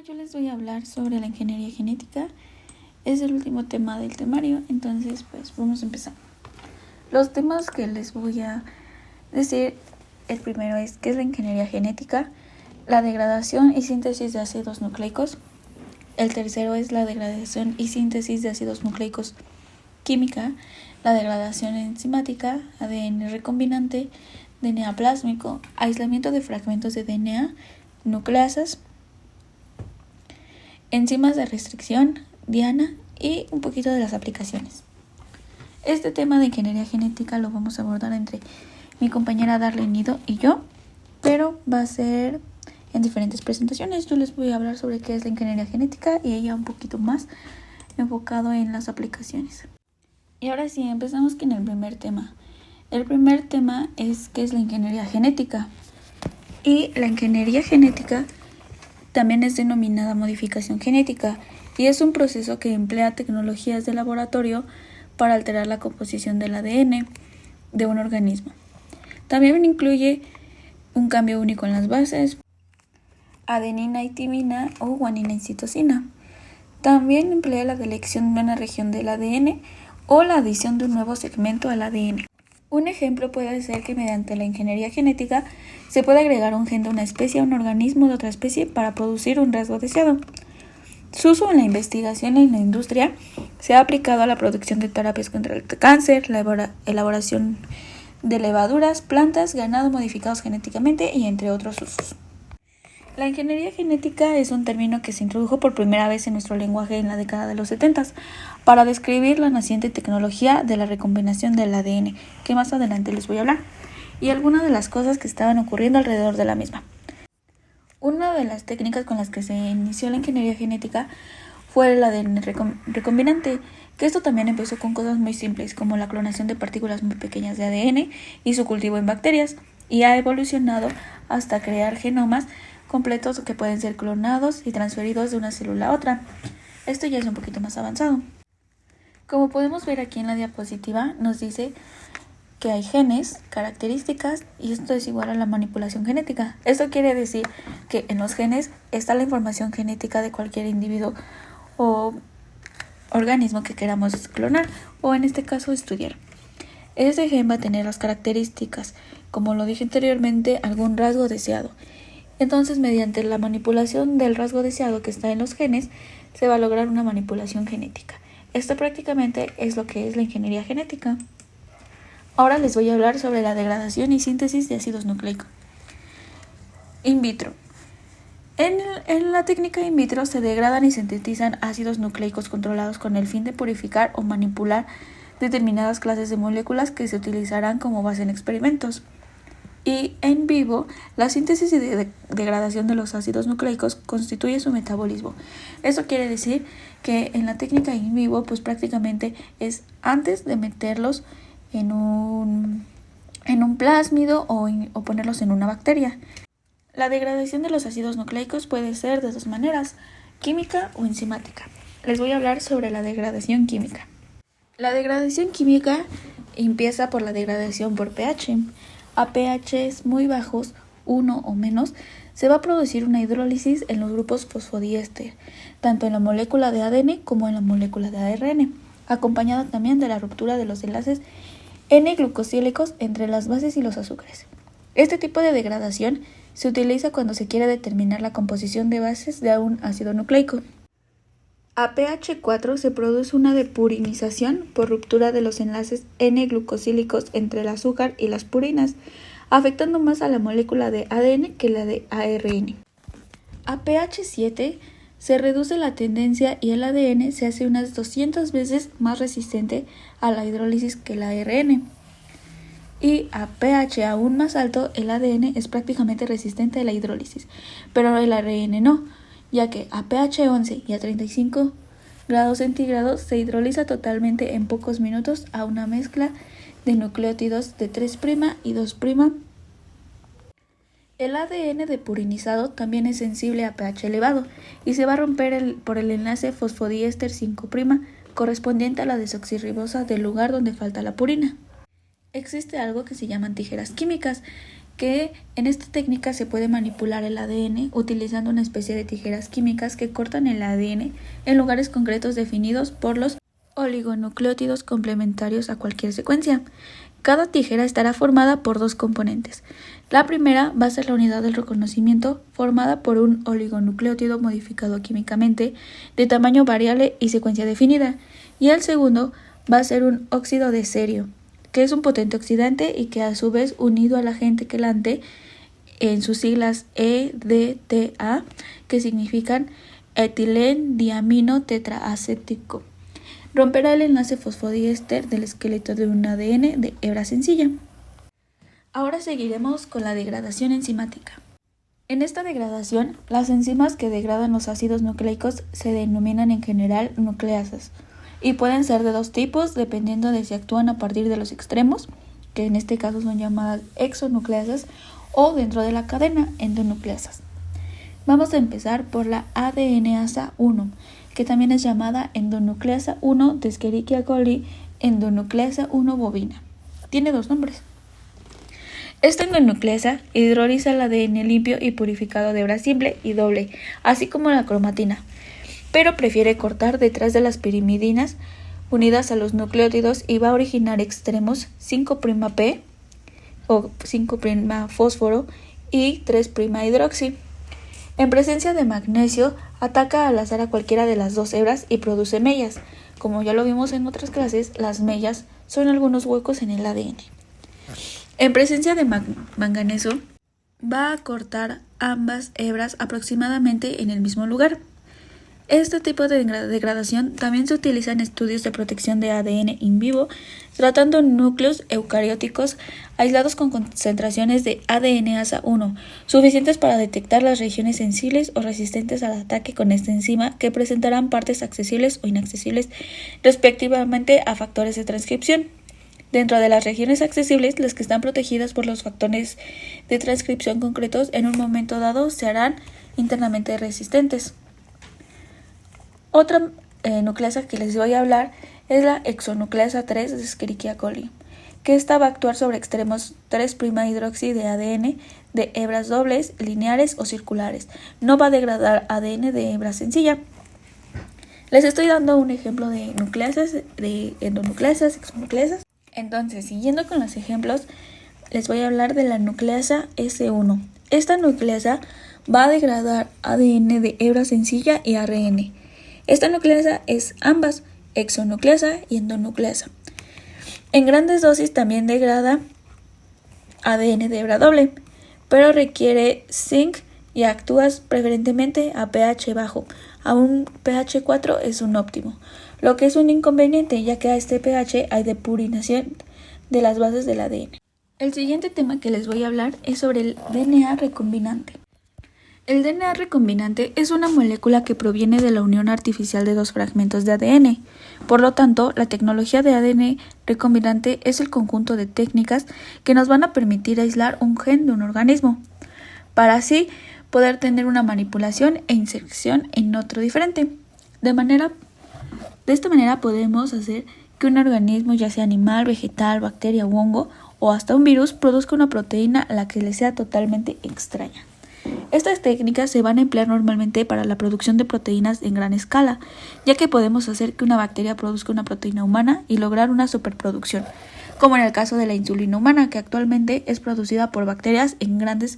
yo les voy a hablar sobre la ingeniería genética. Es el último tema del temario, entonces pues vamos a empezar. Los temas que les voy a decir, el primero es ¿qué es la ingeniería genética? La degradación y síntesis de ácidos nucleicos. El tercero es la degradación y síntesis de ácidos nucleicos química, la degradación enzimática, ADN recombinante, DNA plásmico, aislamiento de fragmentos de DNA, nucleasas, enzimas de restricción, diana y un poquito de las aplicaciones. Este tema de ingeniería genética lo vamos a abordar entre mi compañera Darlene Nido y yo, pero va a ser en diferentes presentaciones. Yo les voy a hablar sobre qué es la ingeniería genética y ella un poquito más enfocado en las aplicaciones. Y ahora sí, empezamos con el primer tema. El primer tema es qué es la ingeniería genética. Y la ingeniería genética también es denominada modificación genética y es un proceso que emplea tecnologías de laboratorio para alterar la composición del ADN de un organismo. También incluye un cambio único en las bases, adenina y timina o guanina y citosina. También emplea la selección de una región del ADN o la adición de un nuevo segmento al ADN. Un ejemplo puede ser que mediante la ingeniería genética se puede agregar un gen de una especie a un organismo de otra especie para producir un rasgo deseado. Su uso en la investigación y en la industria se ha aplicado a la producción de terapias contra el cáncer, la elaboración de levaduras, plantas, ganado modificados genéticamente y entre otros usos. La ingeniería genética es un término que se introdujo por primera vez en nuestro lenguaje en la década de los 70 para describir la naciente tecnología de la recombinación del ADN, que más adelante les voy a hablar, y algunas de las cosas que estaban ocurriendo alrededor de la misma. Una de las técnicas con las que se inició la ingeniería genética fue el ADN recombinante, que esto también empezó con cosas muy simples como la clonación de partículas muy pequeñas de ADN y su cultivo en bacterias, y ha evolucionado hasta crear genomas completos que pueden ser clonados y transferidos de una célula a otra. Esto ya es un poquito más avanzado. Como podemos ver aquí en la diapositiva, nos dice que hay genes, características, y esto es igual a la manipulación genética. Esto quiere decir que en los genes está la información genética de cualquier individuo o organismo que queramos clonar, o en este caso estudiar. Ese gen va a tener las características, como lo dije anteriormente, algún rasgo deseado. Entonces, mediante la manipulación del rasgo deseado que está en los genes, se va a lograr una manipulación genética. Esto prácticamente es lo que es la ingeniería genética. Ahora les voy a hablar sobre la degradación y síntesis de ácidos nucleicos. In vitro. En la técnica in vitro se degradan y sintetizan ácidos nucleicos controlados con el fin de purificar o manipular determinadas clases de moléculas que se utilizarán como base en experimentos. Y en vivo, la síntesis y degradación de los ácidos nucleicos constituye su metabolismo. Eso quiere decir que en la técnica in vivo, pues prácticamente es antes de meterlos en un plásmido o ponerlos en una bacteria. La degradación de los ácidos nucleicos puede ser de dos maneras, química o enzimática. Les voy a hablar sobre la degradación química. La degradación química empieza por la degradación por pH. A pHs muy bajos, 1 o menos, se va a producir una hidrólisis en los grupos fosfodiéster, tanto en la molécula de ADN como en la molécula de ARN, acompañada también de la ruptura de los enlaces N-glucosílicos entre las bases y los azúcares. Este tipo de degradación se utiliza cuando se quiere determinar la composición de bases de un ácido nucleico. A pH 4 se produce una depurinización por ruptura de los enlaces N-glucosílicos entre el azúcar y las purinas, afectando más a la molécula de ADN que la de ARN. A pH 7 se reduce la tendencia y el ADN se hace unas 200 veces más resistente a la hidrólisis que el ARN. Y a pH aún más alto, el ADN es prácticamente resistente a la hidrólisis, pero el ARN no, ya que a pH 11 y a 35 grados centígrados se hidroliza totalmente en pocos minutos a una mezcla de nucleótidos de 3' y 2'. El ADN depurinizado también es sensible a pH elevado y se va a romper por el enlace fosfodiéster 5', correspondiente a la desoxirribosa del lugar donde falta la purina. Existe algo que se llaman tijeras químicas, que en esta técnica se puede manipular el ADN utilizando una especie de tijeras químicas que cortan el ADN en lugares concretos definidos por los oligonucleótidos complementarios a cualquier secuencia. Cada tijera estará formada por dos componentes. La primera va a ser la unidad del reconocimiento, formada por un oligonucleótido modificado químicamente de tamaño variable y secuencia definida, y el segundo va a ser un óxido de cerio, que es un potente oxidante y que a su vez unido al agente quelante en sus siglas EDTA, que significan etilendiamino tetraacético, romperá el enlace fosfodiéster del esqueleto de un ADN de hebra sencilla. Ahora seguiremos con la degradación enzimática. En esta degradación, las enzimas que degradan los ácidos nucleicos se denominan en general nucleasas y pueden ser de dos tipos dependiendo de si actúan a partir de los extremos, que en este caso son llamadas exonucleasas, o dentro de la cadena, endonucleasas. Vamos a empezar por la ADNasa 1, que también es llamada endonucleasa 1 de Escherichia coli, endonucleasa 1 bovina. Tiene dos nombres. Esta endonucleasa hidroliza el ADN limpio y purificado de hebra simple y doble, así como la cromatina, pero prefiere cortar detrás de las pirimidinas unidas a los nucleótidos y va a originar extremos 5'P o 5'fósforo y 3'hidroxi. En presencia de magnesio, ataca al azar a cualquiera de las dos hebras y produce mellas. Como ya lo vimos en otras clases, las mellas son algunos huecos en el ADN. En presencia de manganeso, va a cortar ambas hebras aproximadamente en el mismo lugar. Este tipo de degradación también se utiliza en estudios de protección de ADN in vivo, tratando núcleos eucarióticos aislados con concentraciones de ADNasa 1, suficientes para detectar las regiones sensibles o resistentes al ataque con esta enzima, que presentarán partes accesibles o inaccesibles respectivamente a factores de transcripción. Dentro de las regiones accesibles, las que están protegidas por los factores de transcripción concretos en un momento dado se harán internamente resistentes. Otra nucleasa que les voy a hablar es la exonucleasa 3 de Escherichia coli, que esta va a actuar sobre extremos 3'hidroxi de ADN de hebras dobles, lineares o circulares. No va a degradar ADN de hebra sencilla. Les estoy dando un ejemplo de nucleasas, de endonucleasas, exonucleasas. Entonces, siguiendo con los ejemplos, les voy a hablar de la nucleasa S1. Esta nucleasa va a degradar ADN de hebra sencilla y ARN. Esta nucleasa es ambas, exonucleasa y endonucleasa. En grandes dosis también degrada ADN de hebra doble, pero requiere zinc y actúa preferentemente a pH bajo. A un pH 4 es un óptimo, lo que es un inconveniente ya que a este pH hay depurinación de las bases del ADN. El siguiente tema que les voy a hablar es sobre el DNA recombinante. El DNA recombinante es una molécula que proviene de la unión artificial de dos fragmentos de ADN. Por lo tanto, la tecnología de ADN recombinante es el conjunto de técnicas que nos van a permitir aislar un gen de un organismo, para así poder tener una manipulación e inserción en otro diferente. De esta manera podemos hacer que un organismo, ya sea animal, vegetal, bacteria u hongo, o hasta un virus, produzca una proteína a la que le sea totalmente extraña. Estas técnicas se van a emplear normalmente para la producción de proteínas en gran escala, ya que podemos hacer que una bacteria produzca una proteína humana y lograr una superproducción, como en el caso de la insulina humana, que actualmente es producida por bacterias en grandes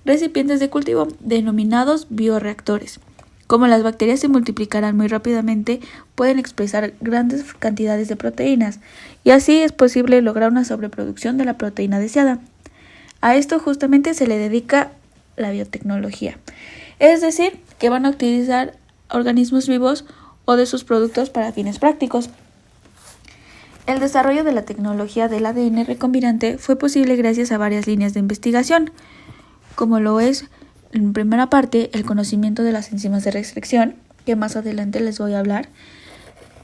recipientes de cultivo, denominados bioreactores. Como las bacterias se multiplicarán muy rápidamente, pueden expresar grandes cantidades de proteínas, y así es posible lograr una sobreproducción de la proteína deseada. A esto justamente se le dedica la biotecnología, es decir, que van a utilizar organismos vivos o de sus productos para fines prácticos. El desarrollo de la tecnología del ADN recombinante fue posible gracias a varias líneas de investigación, como lo es, en primera parte, el conocimiento de las enzimas de restricción, que más adelante les voy a hablar.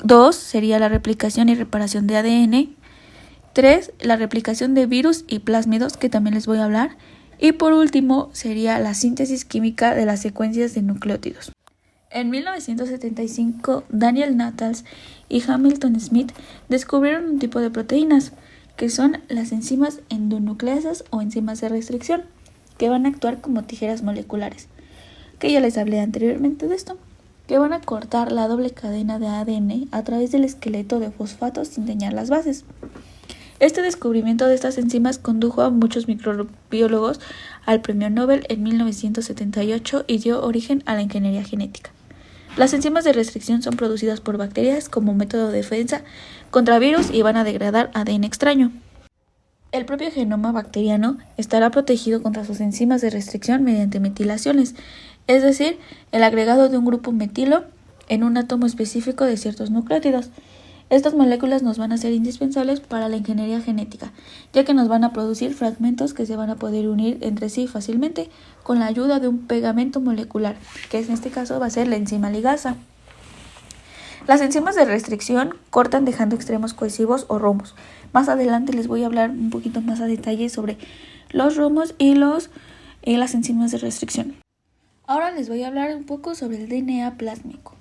2 sería la replicación y reparación de ADN. 3, la replicación de virus y plásmidos, que también les voy a hablar. Y por último sería la síntesis química de las secuencias de nucleótidos. En 1975, Daniel Nahtals y Hamilton Smith descubrieron un tipo de proteínas, que son las enzimas endonucleasas o enzimas de restricción, que van a actuar como tijeras moleculares, que ya les hablé anteriormente de esto, que van a cortar la doble cadena de ADN a través del esqueleto de fosfatos sin dañar las bases. Este descubrimiento de estas enzimas condujo a muchos microbiólogos al Premio Nobel en 1978 y dio origen a la ingeniería genética. Las enzimas de restricción son producidas por bacterias como método de defensa contra virus y van a degradar ADN extraño. El propio genoma bacteriano estará protegido contra sus enzimas de restricción mediante metilaciones, es decir, el agregado de un grupo metilo en un átomo específico de ciertos nucleótidos. Estas moléculas nos van a ser indispensables para la ingeniería genética, ya que nos van a producir fragmentos que se van a poder unir entre sí fácilmente con la ayuda de un pegamento molecular, que en este caso va a ser la enzima ligasa. Las enzimas de restricción cortan dejando extremos cohesivos o romos. Más adelante les voy a hablar un poquito más a detalle sobre los romos y las enzimas de restricción. Ahora les voy a hablar un poco sobre el DNA plásmico.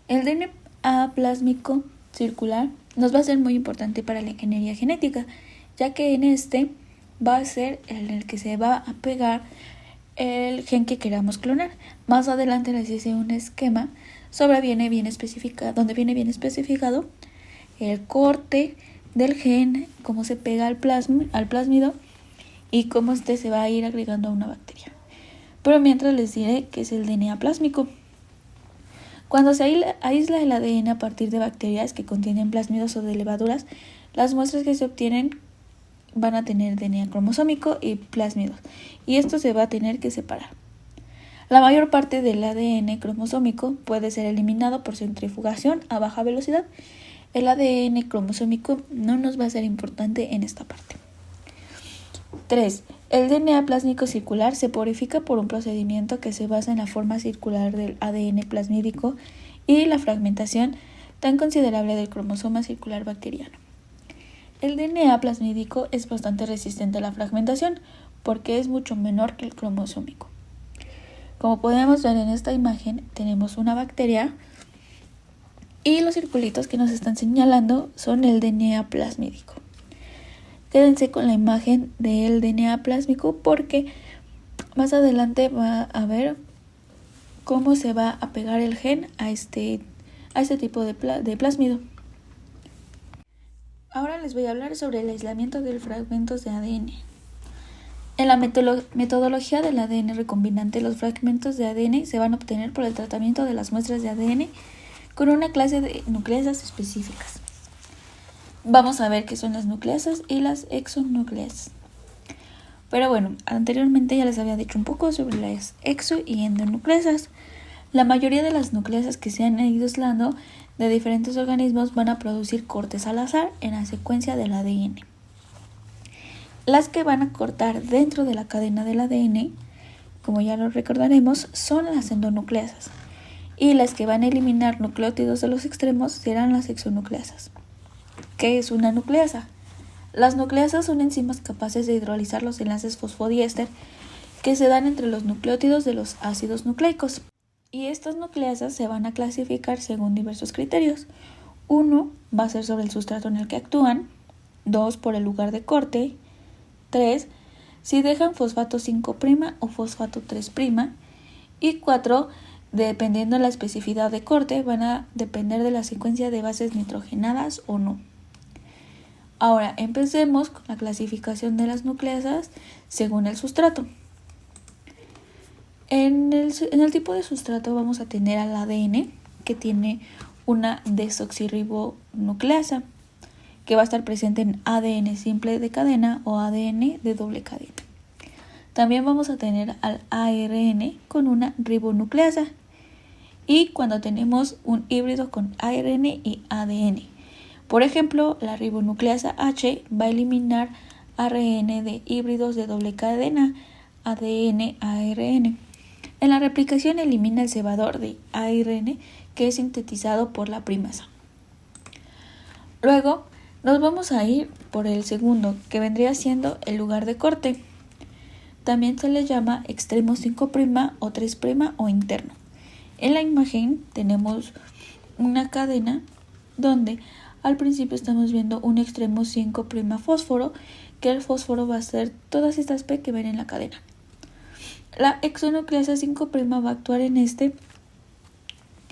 El DNA plásmico circular nos va a ser muy importante para la ingeniería genética, ya que en este va a ser en el que se va a pegar el gen que queramos clonar. Más adelante les hice un esquema donde viene bien especificado el corte del gen, cómo se pega al plásmido y cómo este se va a ir agregando a una bacteria. Pero mientras les diré qué es el DNA plásmico. Cuando se aísla el ADN a partir de bacterias que contienen plásmidos o de levaduras, las muestras que se obtienen van a tener DNA cromosómico y plásmidos, y esto se va a tener que separar. La mayor parte del ADN cromosómico puede ser eliminado por centrifugación a baja velocidad. El ADN cromosómico no nos va a ser importante en esta parte. 3. El DNA plásmico circular se purifica por un procedimiento que se basa en la forma circular del ADN plasmídico y la fragmentación tan considerable del cromosoma circular bacteriano. El DNA plasmídico es bastante resistente a la fragmentación porque es mucho menor que el cromosómico. Como podemos ver en esta imagen, tenemos una bacteria y los circulitos que nos están señalando son el DNA plasmídico. Quédense con la imagen del DNA plásmico porque más adelante va a ver cómo se va a pegar el gen a este tipo de plásmido. Ahora les voy a hablar sobre el aislamiento de fragmentos de ADN. En la metodología del ADN recombinante, los fragmentos de ADN se van a obtener por el tratamiento de las muestras de ADN con una clase de nucleasas específicas. Vamos a ver qué son las nucleasas y las exonucleasas. Pero bueno, anteriormente ya les había dicho un poco sobre las exo- y endonucleasas. La mayoría de las nucleasas que se han ido aislando de diferentes organismos van a producir cortes al azar en la secuencia del ADN. Las que van a cortar dentro de la cadena del ADN, como ya lo recordaremos, son las endonucleasas. Y las que van a eliminar nucleótidos de los extremos serán las exonucleasas. ¿Qué es una nucleasa? Las nucleasas son enzimas capaces de hidrolizar los enlaces fosfodiéster que se dan entre los nucleótidos de los ácidos nucleicos. Y estas nucleasas se van a clasificar según diversos criterios. 1 va a ser sobre el sustrato en el que actúan, 2 por el lugar de corte, 3 si dejan fosfato 5' o fosfato 3', y 4 dependiendo de la especificidad de corte van a depender de la secuencia de bases nitrogenadas o no. Ahora empecemos con la clasificación de las nucleasas según el sustrato. En el tipo de sustrato vamos a tener al ADN, que tiene una desoxirribonucleasa, que va a estar presente en ADN simple de cadena o ADN de doble cadena. También vamos a tener al ARN con una ribonucleasa, y cuando tenemos un híbrido con ARN y ADN. Por ejemplo, la ribonucleasa H va a eliminar ARN de híbridos de doble cadena, ADN-ARN. En la replicación elimina el cebador de ARN que es sintetizado por la primasa. Luego nos vamos a ir por el segundo, que vendría siendo el lugar de corte. También se le llama extremo 5' o 3' o interno. En la imagen tenemos una cadena donde Al principio estamos viendo un extremo 5' fósforo, que el fósforo va a ser todas estas P que ven en la cadena. La hexonucleasa 5' va a actuar en este